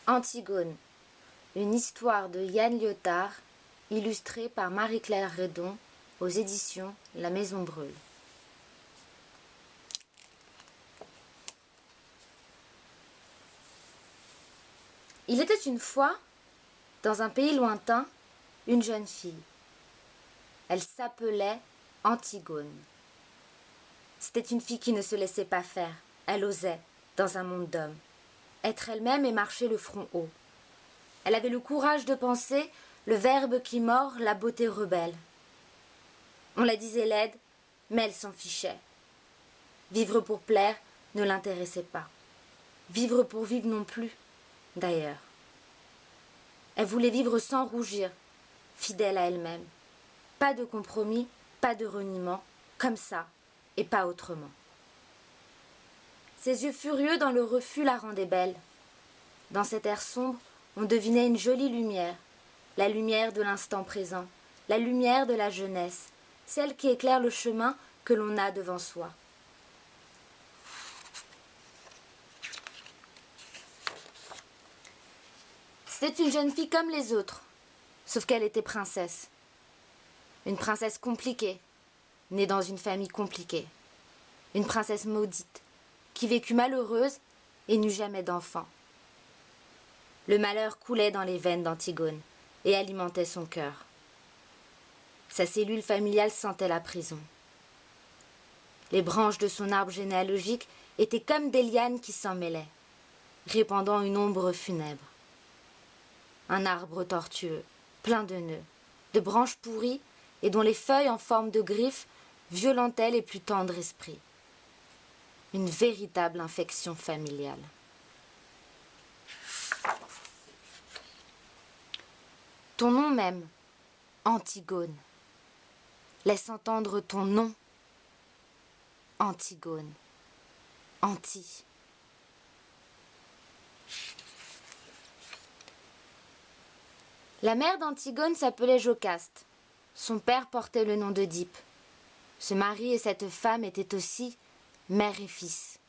Antigone, une histoire de Yann Liotard, illustrée par Marie-Claire Redon, aux éditions La Maison Brûle. Il était une fois, dans un pays lointain, une jeune fille. Elle s'appelait Antigone. C'était une fille qui ne se laissait pas faire. Elle osait, dans un monde d'hommes, être elle-même et marcher le front haut. Elle avait le courage de penser, le verbe qui mord, la beauté rebelle. On la disait laide, mais elle s'en fichait. Vivre pour plaire ne l'intéressait pas. Vivre pour vivre non plus, d'ailleurs. Elle voulait vivre sans rougir, fidèle à elle-même. Pas de compromis, pas de reniement, comme ça, et pas autrement. Ses yeux furieux dans le refus la rendaient belle. Dans cet air sombre, on devinait une jolie lumière, la lumière de l'instant présent, la lumière de la jeunesse, celle qui éclaire le chemin que l'on a devant soi. C'était une jeune fille comme les autres, sauf qu'elle était princesse. Une princesse compliquée, née dans une famille compliquée. Une princesse maudite, qui vécut malheureuse et n'eut jamais d'enfant. Le malheur coulait dans les veines d'Antigone et alimentait son cœur. Sa cellule familiale sentait la prison. Les branches de son arbre généalogique étaient comme des lianes qui s'en mêlaient, répandant une ombre funèbre. Un arbre tortueux, plein de nœuds, de branches pourries et dont les feuilles en forme de griffes violentaient les plus tendres esprits. Une véritable infection familiale. Ton nom même, Antigone. Laisse entendre ton nom. Antigone. Anti. La mère d'Antigone s'appelait Jocaste. Son père portait le nom d'Œdipe. Ce mari et cette femme étaient aussi mère et fils.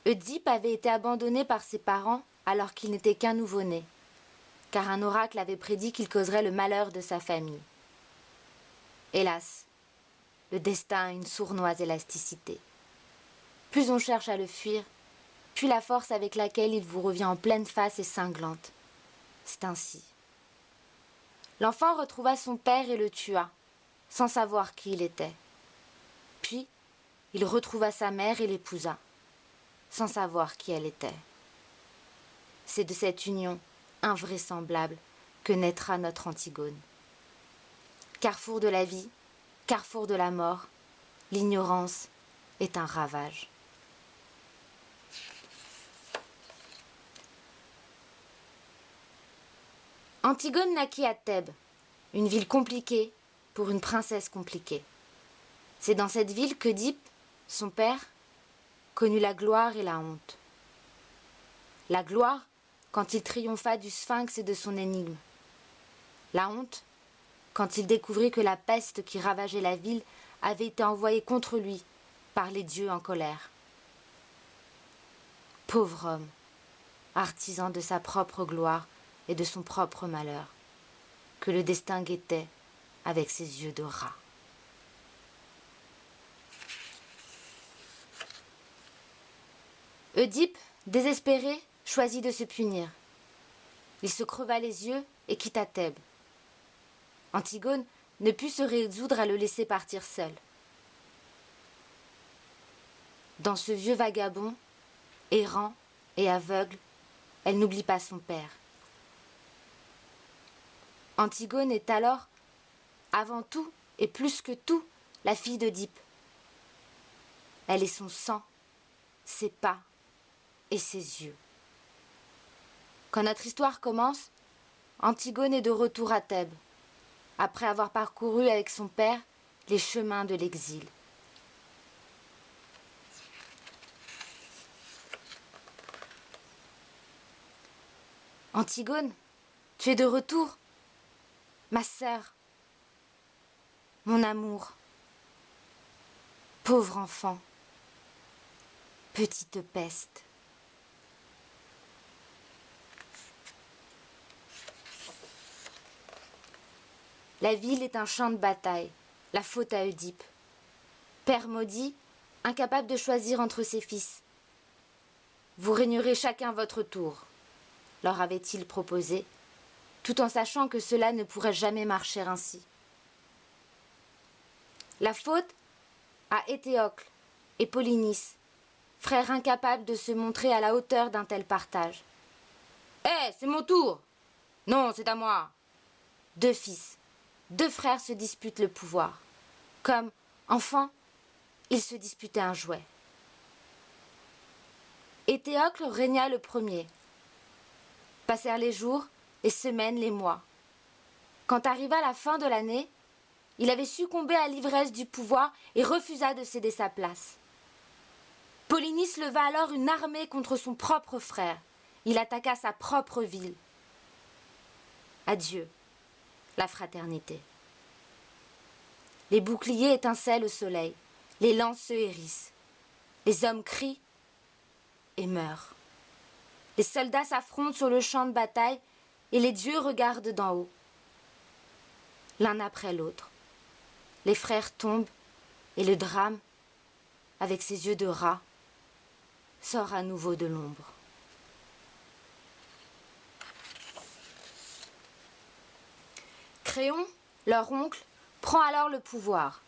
Œdipe avait été abandonné par ses parents alors qu'il n'était qu'un nouveau-né, car un oracle avait prédit qu'il causerait le malheur de sa famille. Hélas, le destin a une sournoise élasticité. Plus on cherche à le fuir, plus la force avec laquelle il vous revient en pleine face est cinglante. C'est ainsi. L'enfant retrouva son père et le tua, sans savoir qui il était. Puis, il retrouva sa mère et l'épousa, sans savoir qui elle était. C'est de cette union invraisemblable que naîtra notre Antigone. Carrefour de la vie, carrefour de la mort, l'ignorance est un ravage. Antigone naquit à Thèbes, une ville compliquée pour une princesse compliquée. C'est dans cette ville qu'Œdipe, son père, connut la gloire et la honte. La gloire, quand il triompha du sphinx et de son énigme. La honte, quand il découvrit que la peste qui ravageait la ville avait été envoyée contre lui par les dieux en colère. Pauvre homme, artisan de sa propre gloire et de son propre malheur, que le destin guettait avec ses yeux de rat. Œdipe, désespéré, choisit de se punir. Il se creva les yeux et quitta Thèbes. Antigone ne put se résoudre à le laisser partir seul. Dans ce vieux vagabond, errant et aveugle, elle n'oublie pas son père. Antigone est alors, avant tout et plus que tout, la fille d'Œdipe. Elle est son sang, ses pas et ses yeux. Quand notre histoire commence, Antigone est de retour à Thèbes, après avoir parcouru avec son père les chemins de l'exil. Antigone, tu es de retour, ma sœur, mon amour, pauvre enfant, petite peste. La ville est un champ de bataille, la faute à Oedipe. Père maudit, incapable de choisir entre ses fils. Vous régnerez chacun votre tour, leur avait-il proposé, tout en sachant que cela ne pourrait jamais marcher ainsi. La faute à Éthéocle et Polynice, frères incapables de se montrer à la hauteur d'un tel partage. « Hé, c'est mon tour !»« Non, c'est à moi !» Deux fils, deux frères se disputent le pouvoir. Comme, enfant, ils se disputaient un jouet. Éthéocle régna le premier. Passèrent les jours, les semaines, les mois. Quand arriva la fin de l'année, il avait succombé à l'ivresse du pouvoir et refusa de céder sa place. Polynice leva alors une armée contre son propre frère. Il attaqua sa propre ville. Adieu, la fraternité. Les boucliers étincellent au soleil, les lances se hérissent, les hommes crient et meurent. Les soldats s'affrontent sur le champ de bataille et les dieux regardent d'en haut. L'un après l'autre, les frères tombent et le drame, avec ses yeux de rat, sort à nouveau de l'ombre. Créon, leur oncle, prend alors le pouvoir.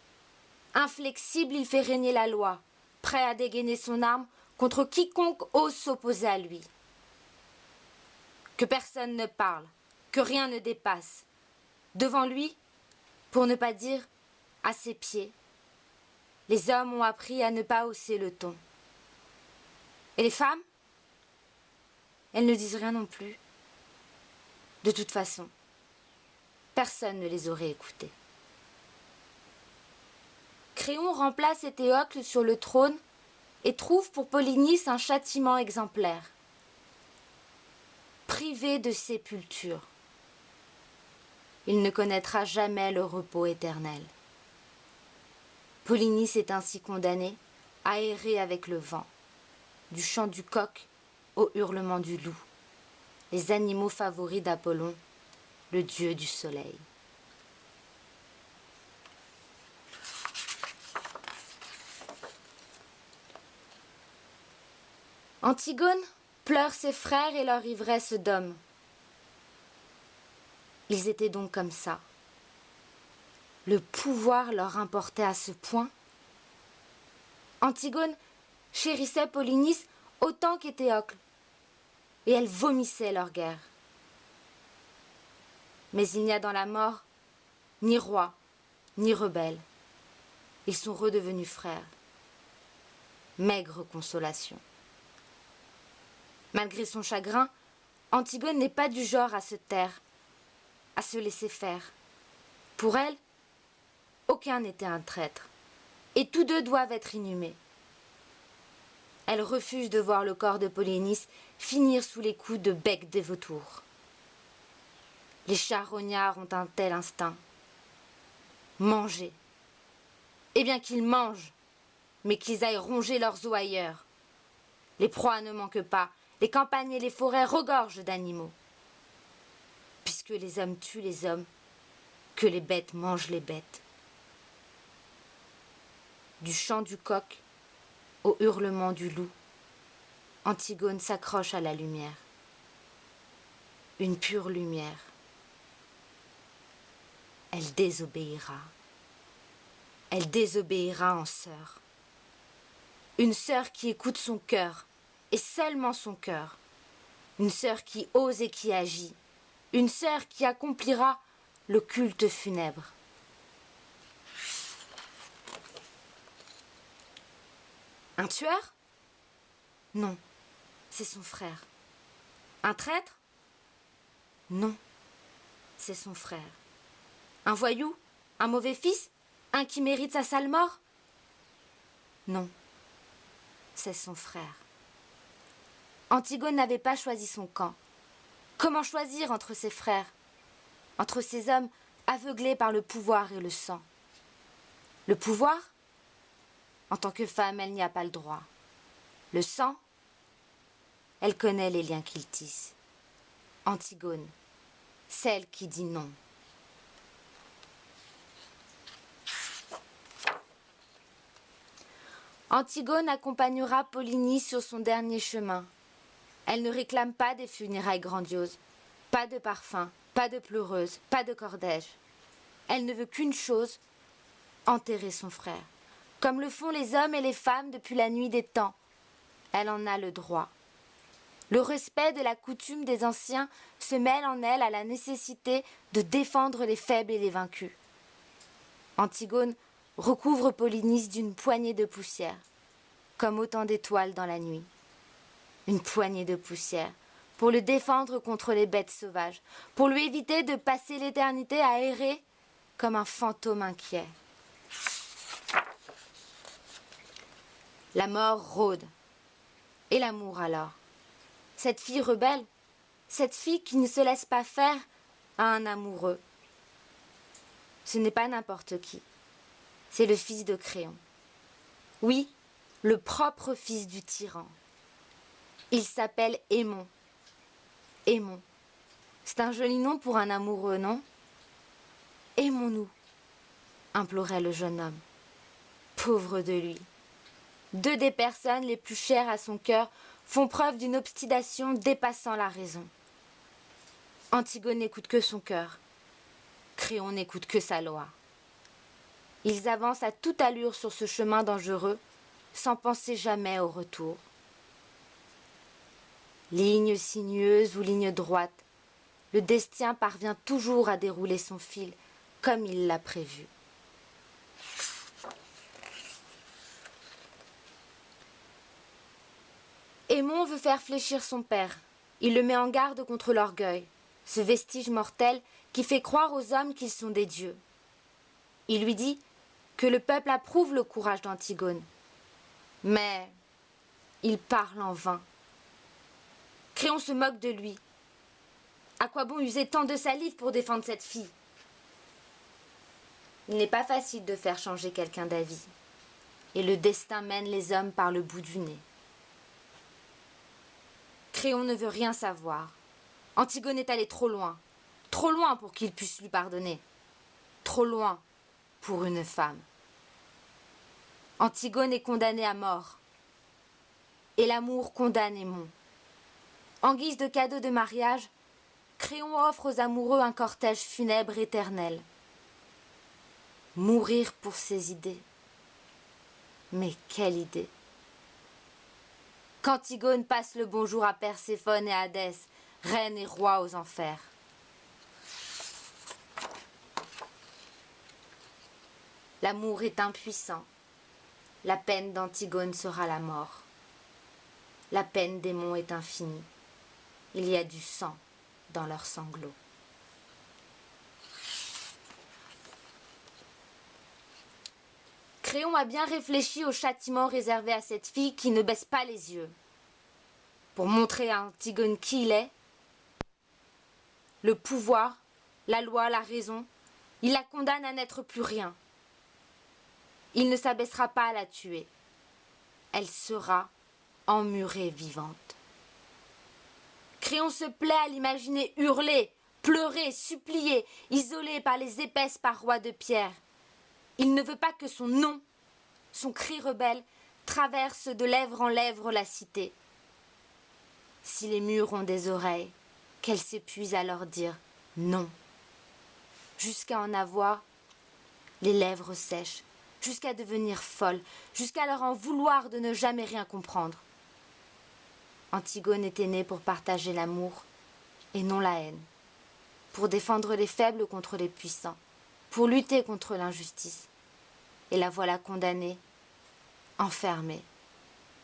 Inflexible, il fait régner la loi, prêt à dégainer son arme contre quiconque ose s'opposer à lui. Que personne ne parle, que rien ne dépasse. Devant lui, pour ne pas dire à ses pieds, les hommes ont appris à ne pas hausser le ton. Et les femmes? Elles ne disent rien non plus. De toute façon, personne ne les aurait écoutées. Créon remplace Éthéocle sur le trône et trouve pour Polynice un châtiment exemplaire. Privé de sépulture, il ne connaîtra jamais le repos éternel. Polynice est ainsi condamné à errer avec le vent, du chant du coq au hurlement du loup, les animaux favoris d'Apollon, le dieu du soleil. Antigone pleure ses frères et leur ivresse d'homme. Ils étaient donc comme ça. Le pouvoir leur importait à ce point. Antigone chérissait Polynice autant qu'Éthéocle, et elle vomissait leur guerre. Mais il n'y a dans la mort ni roi, ni rebelle. Ils sont redevenus frères. Maigre consolation. Malgré son chagrin, Antigone n'est pas du genre à se taire, à se laisser faire. Pour elle, aucun n'était un traître, et tous deux doivent être inhumés. Elle refuse de voir le corps de Polynice finir sous les coups de becs des vautours. Les charognards ont un tel instinct. Manger. Eh bien qu'ils mangent, mais qu'ils aillent ronger leurs os ailleurs. Les proies ne manquent pas, les campagnes et les forêts regorgent d'animaux. Puisque les hommes tuent les hommes, que les bêtes mangent les bêtes. Du chant du coq au hurlement du loup, Antigone s'accroche à la lumière. Une pure lumière. Elle désobéira. Elle désobéira en sœur. Une sœur qui écoute son cœur, et seulement son cœur. Une sœur qui ose et qui agit. Une sœur qui accomplira le culte funèbre. Un tueur? Non, c'est son frère. Un traître? Non, c'est son frère. Un voyou? Un mauvais fils? Un qui mérite sa sale mort? Non, c'est son frère. Antigone n'avait pas choisi son camp. Comment choisir entre ses frères, entre ces hommes aveuglés par le pouvoir et le sang? Le pouvoir? En tant que femme, elle n'y a pas le droit. Le sang? Elle connaît les liens qu'ils tissent. Antigone, celle qui dit non. Antigone accompagnera Polynice sur son dernier chemin. Elle ne réclame pas des funérailles grandioses, pas de parfum, pas de pleureuse, pas de cortège. Elle ne veut qu'une chose, enterrer son frère, comme le font les hommes et les femmes depuis la nuit des temps. Elle en a le droit. Le respect de la coutume des anciens se mêle en elle à la nécessité de défendre les faibles et les vaincus. Antigone recouvre Polynice d'une poignée de poussière, comme autant d'étoiles dans la nuit. Une poignée de poussière, pour le défendre contre les bêtes sauvages, pour lui éviter de passer l'éternité à errer comme un fantôme inquiet. La mort rôde. Et l'amour alors? Cette fille rebelle, cette fille qui ne se laisse pas faire à un amoureux. Ce n'est pas n'importe qui. C'est le fils de Créon. Oui, le propre fils du tyran. Il s'appelle Aimon. Aimon. C'est un joli nom pour un amoureux, non? Aimons-nous, implorait le jeune homme. Pauvre de lui. Deux des personnes les plus chères à son cœur font preuve d'une obstination dépassant la raison. Antigone n'écoute que son cœur. Créon n'écoute que sa loi. Ils avancent à toute allure sur ce chemin dangereux, sans penser jamais au retour. Ligne sinueuse ou ligne droite, le destin parvient toujours à dérouler son fil comme il l'a prévu. Aimon veut faire fléchir son père. Il le met en garde contre l'orgueil, ce vestige mortel qui fait croire aux hommes qu'ils sont des dieux. Il lui dit que le peuple approuve le courage d'Antigone. Mais il parle en vain. Créon se moque de lui. À quoi bon user tant de salive pour défendre cette fille? Il n'est pas facile de faire changer quelqu'un d'avis. Et le destin mène les hommes par le bout du nez. Créon ne veut rien savoir. Antigone est allée trop loin pour qu'il puisse lui pardonner. Trop loin pour une femme. Antigone est condamnée à mort. Et l'amour condamne Aimon. En guise de cadeau de mariage, Créon offre aux amoureux un cortège funèbre éternel. Mourir pour ses idées. Mais quelle idée! Qu'Antigone passe le bonjour à Perséphone et à Hadès, reine et roi aux enfers. L'amour est impuissant. La peine d'Antigone sera la mort. La peine d'Aimon est infinie. Il y a du sang dans leurs sanglots. Créon a bien réfléchi au châtiment réservé à cette fille qui ne baisse pas les yeux. Pour montrer à Antigone qui il est, le pouvoir, la loi, la raison, il la condamne à n'être plus rien. Il ne s'abaissera pas à la tuer. Elle sera emmurée vivante. Créon se plaît à l'imaginer hurler, pleurer, supplier, isolée par les épaisses parois de pierre. Il ne veut pas que son nom, son cri rebelle, traverse de lèvre en lèvre la cité. Si les murs ont des oreilles, qu'elle s'épuise à leur dire non, jusqu'à en avoir les lèvres sèches, jusqu'à devenir folle, jusqu'à leur en vouloir de ne jamais rien comprendre. Antigone était née pour partager l'amour et non la haine, pour défendre les faibles contre les puissants, pour lutter contre l'injustice. Et la voilà condamnée, enfermée,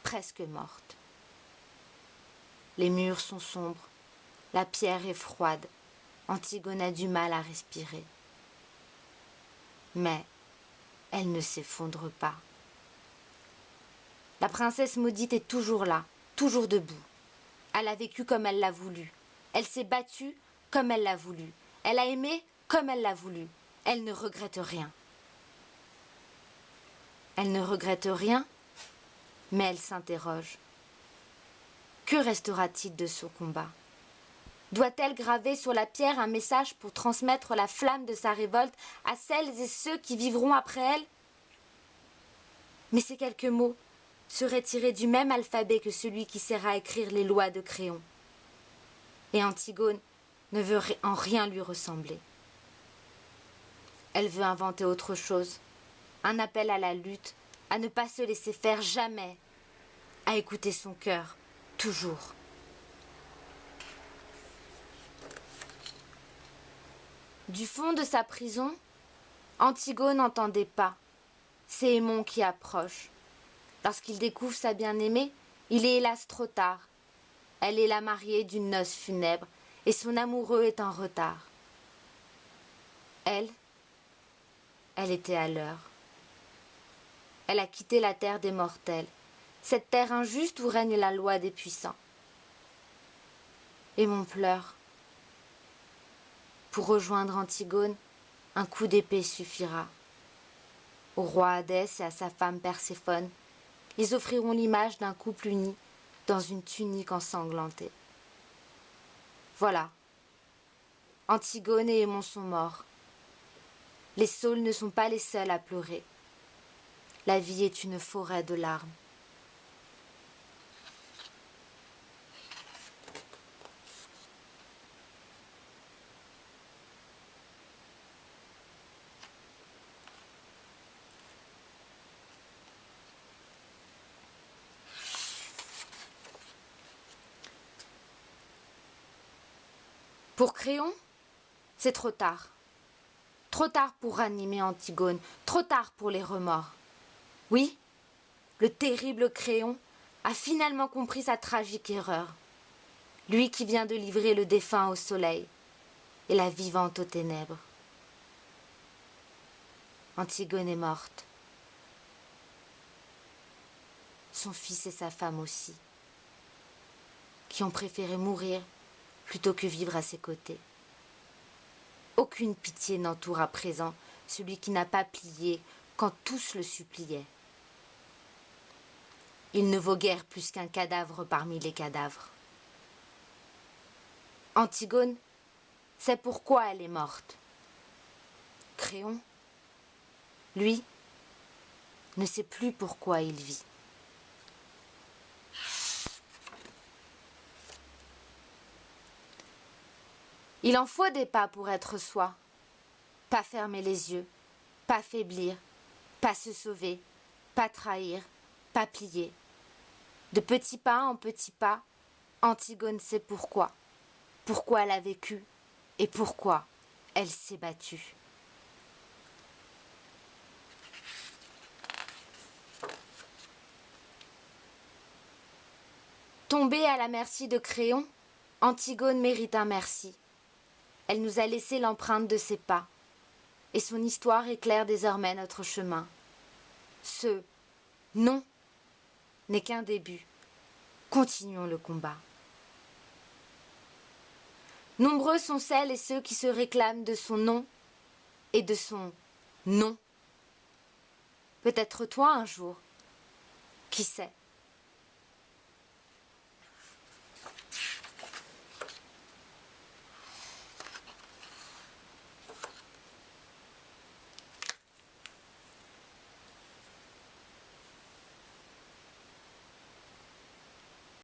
presque morte. Les murs sont sombres, la pierre est froide, Antigone a du mal à respirer. Mais elle ne s'effondre pas. La princesse maudite est toujours là, toujours debout. Elle a vécu comme elle l'a voulu. Elle s'est battue comme elle l'a voulu. Elle a aimé comme elle l'a voulu. Elle ne regrette rien. Elle ne regrette rien, mais elle s'interroge. Que restera-t-il de ce combat? Doit-elle graver sur la pierre un message pour transmettre la flamme de sa révolte à celles et ceux qui vivront après elle? Mais ces quelques mots, serait tiré du même alphabet que celui qui sert à écrire les lois de Créon. Et Antigone ne veut en rien lui ressembler. Elle veut inventer autre chose, un appel à la lutte, à ne pas se laisser faire jamais, à écouter son cœur, toujours. Du fond de sa prison, Antigone n'entendait pas. C'est Aimon qui approche. Lorsqu'il découvre sa bien-aimée, il est hélas trop tard. Elle est la mariée d'une noce funèbre et son amoureux est en retard. Elle était à l'heure. Elle a quitté la terre des mortels, cette terre injuste où règne la loi des puissants. Aimon pleure. Pour rejoindre Antigone, un coup d'épée suffira. Au roi Hadès et à sa femme Perséphone, ils offriront l'image d'un couple uni dans une tunique ensanglantée. Voilà. Antigone et Aimon sont morts. Les saules ne sont pas les seuls à pleurer. La vie est une forêt de larmes. Pour Créon, c'est trop tard. Trop tard pour ranimer Antigone, trop tard pour les remords. Oui, le terrible Créon a finalement compris sa tragique erreur. Lui qui vient de livrer le défunt au soleil et la vivante aux ténèbres. Antigone est morte. Son fils et sa femme aussi, qui ont préféré mourir plutôt que vivre à ses côtés. Aucune pitié n'entoure à présent celui qui n'a pas plié quand tous le suppliaient. Il ne vaut guère plus qu'un cadavre parmi les cadavres. Antigone, c'est pourquoi elle est morte. Créon, lui, ne sait plus pourquoi il vit. Il en faut des pas pour être soi. Pas fermer les yeux, pas faiblir, pas se sauver, pas trahir, pas plier. De petits pas en petits pas, Antigone sait pourquoi elle a vécu et pourquoi elle s'est battue. Tombée à la merci de Créon, Antigone mérite un merci. Elle nous a laissé l'empreinte de ses pas, et son histoire éclaire désormais notre chemin. Ce non n'est qu'un début. Continuons le combat. Nombreux sont celles et ceux qui se réclament de son nom et de son non. Peut-être toi un jour, qui sait?